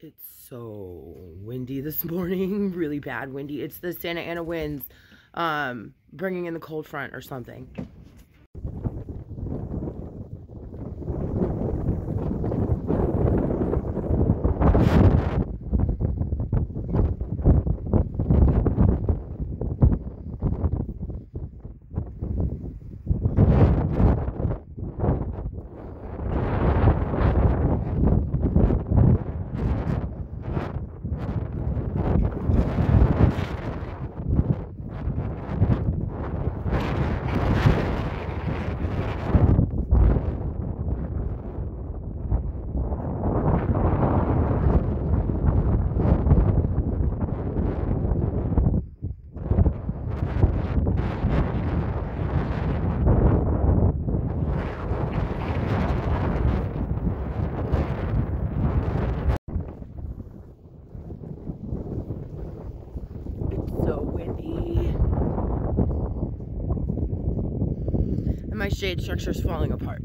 It's so windy this morning, really bad windy. It's the Santa Ana winds bringing in the cold front or something. So windy. And my shade structure is falling apart.